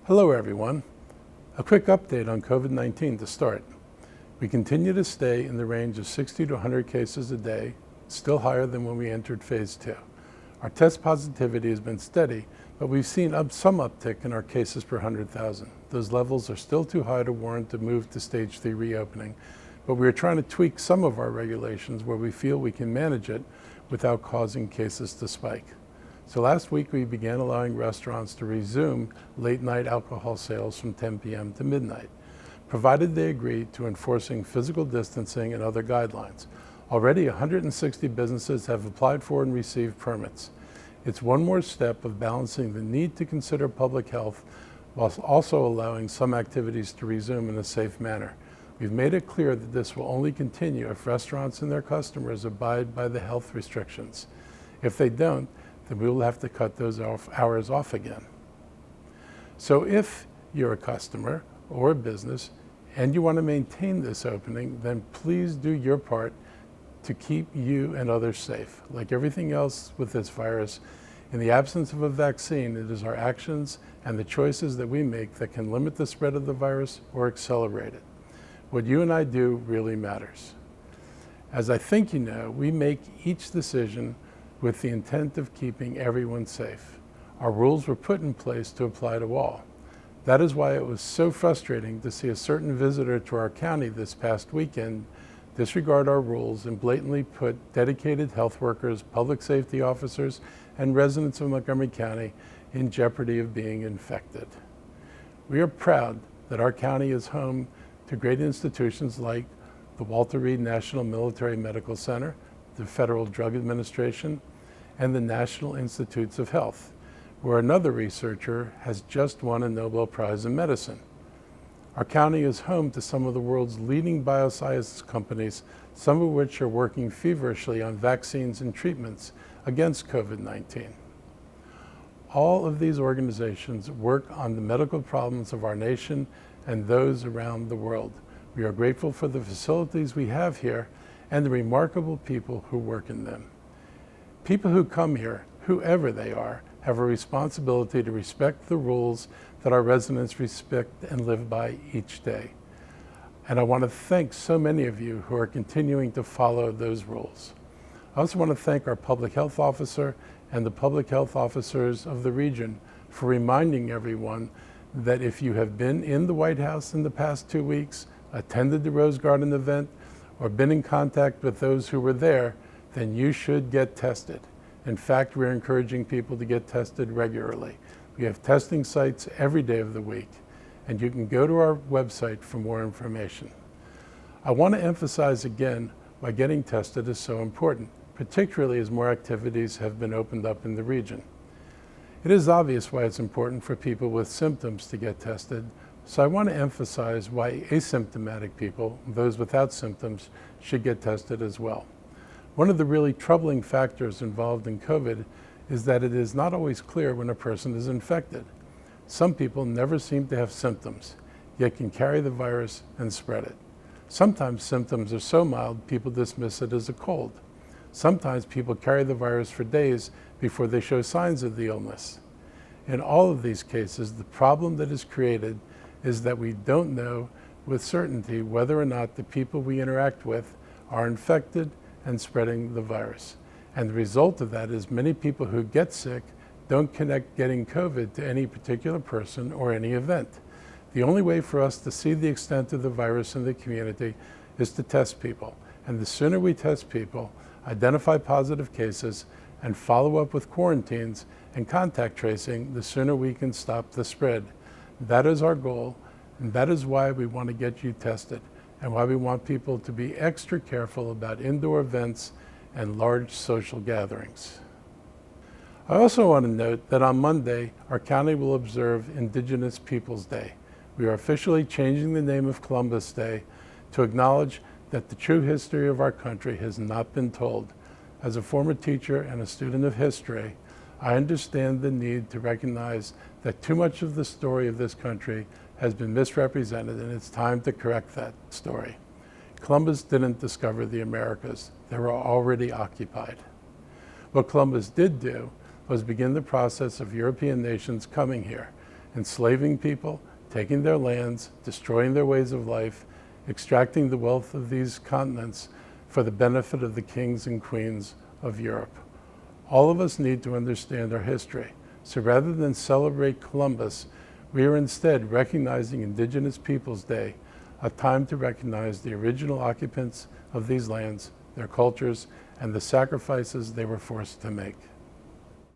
Hello everyone. A quick update on COVID-19 to start. We continue to stay in the range of 60 to 100 cases a day, still higher than when we entered phase 2. Our test positivity has been steady, but we've seen some uptick in our cases per 100,000. Those levels are still too high to warrant a move to stage 3 reopening, but we are trying to tweak some of our regulations where we feel we can manage it without causing cases to spike. So last week we began allowing restaurants to resume late night alcohol sales from 10 p.m. to midnight, provided they agree to enforcing physical distancing and other guidelines. Already 160 businesses have applied for and received permits. It's one more step of balancing the need to consider public health while also allowing some activities to resume in a safe manner. We've made it clear that this will only continue if restaurants and their customers abide by the health restrictions. If they don't, then we will have to cut those hours off again. So if you're a customer or a business and you want to maintain this opening, then please do your part to keep you and others safe. Like everything else with this virus, in the absence of a vaccine, it is our actions and the choices that we make that can limit the spread of the virus or accelerate it. What you and I do really matters. As I think you know, we make each decision with the intent of keeping everyone safe. Our rules were put in place to apply to all. That is why it was so frustrating to see a certain visitor to our county this past weekend disregard our rules and blatantly put dedicated health workers, public safety officers, and residents of Montgomery County in jeopardy of being infected. We are proud that our county is home to great institutions like the Walter Reed National Military Medical Center, the Federal Drug Administration, and the National Institutes of Health, where another researcher has just won a Nobel Prize in Medicine. Our county is home to some of the world's leading bioscience companies, some of which are working feverishly on vaccines and treatments against COVID-19. All of these organizations work on the medical problems of our nation and those around the world. We are grateful for the facilities we have here and the remarkable people who work in them. People who come here, whoever they are, have a responsibility to respect the rules that our residents respect and live by each day. And I want to thank so many of you who are continuing to follow those rules. I also want to thank our public health officer and the public health officers of the region for reminding everyone that if you have been in the White House in the past 2 weeks, attended the Rose Garden event, or been in contact with those who were there, then you should get tested. In fact, we're encouraging people to get tested regularly. We have testing sites every day of the week, and you can go to our website for more information. I want to emphasize again why getting tested is so important, particularly as more activities have been opened up in the region. It is obvious why it's important for people with symptoms to get tested, so I want to emphasize why asymptomatic people, those without symptoms, should get tested as well. One of the really troubling factors involved in COVID is that it is not always clear when a person is infected. Some people never seem to have symptoms, yet can carry the virus and spread it. Sometimes symptoms are so mild, people dismiss it as a cold. Sometimes people carry the virus for days before they show signs of the illness. In all of these cases, the problem that is created is that we don't know with certainty whether or not the people we interact with are infected and spreading the virus. And the result of that is many people who get sick don't connect getting COVID to any particular person or any event. The only way for us to see the extent of the virus in the community is to test people. And the sooner we test people, identify positive cases, and follow up with quarantines and contact tracing, the sooner we can stop the spread. That is our goal, and that is why we want to get you tested, and why we want people to be extra careful about indoor events and large social gatherings. I also want to note that on Monday, our county will observe Indigenous Peoples Day. We are officially changing the name of Columbus Day to acknowledge that the true history of our country has not been told. As a former teacher and a student of history, I understand the need to recognize that too much of the story of this country has been misrepresented, and it's time to correct that story. Columbus didn't discover the Americas. They were already occupied. What Columbus did do was begin the process of European nations coming here. enslaving people, taking their lands, destroying their ways of life, extracting the wealth of these continents for the benefit of the kings and queens of Europe. All of us need to understand our history. So rather than celebrate Columbus, we are instead recognizing Indigenous Peoples Day, a time to recognize the original occupants of these lands, their cultures, and the sacrifices they were forced to make.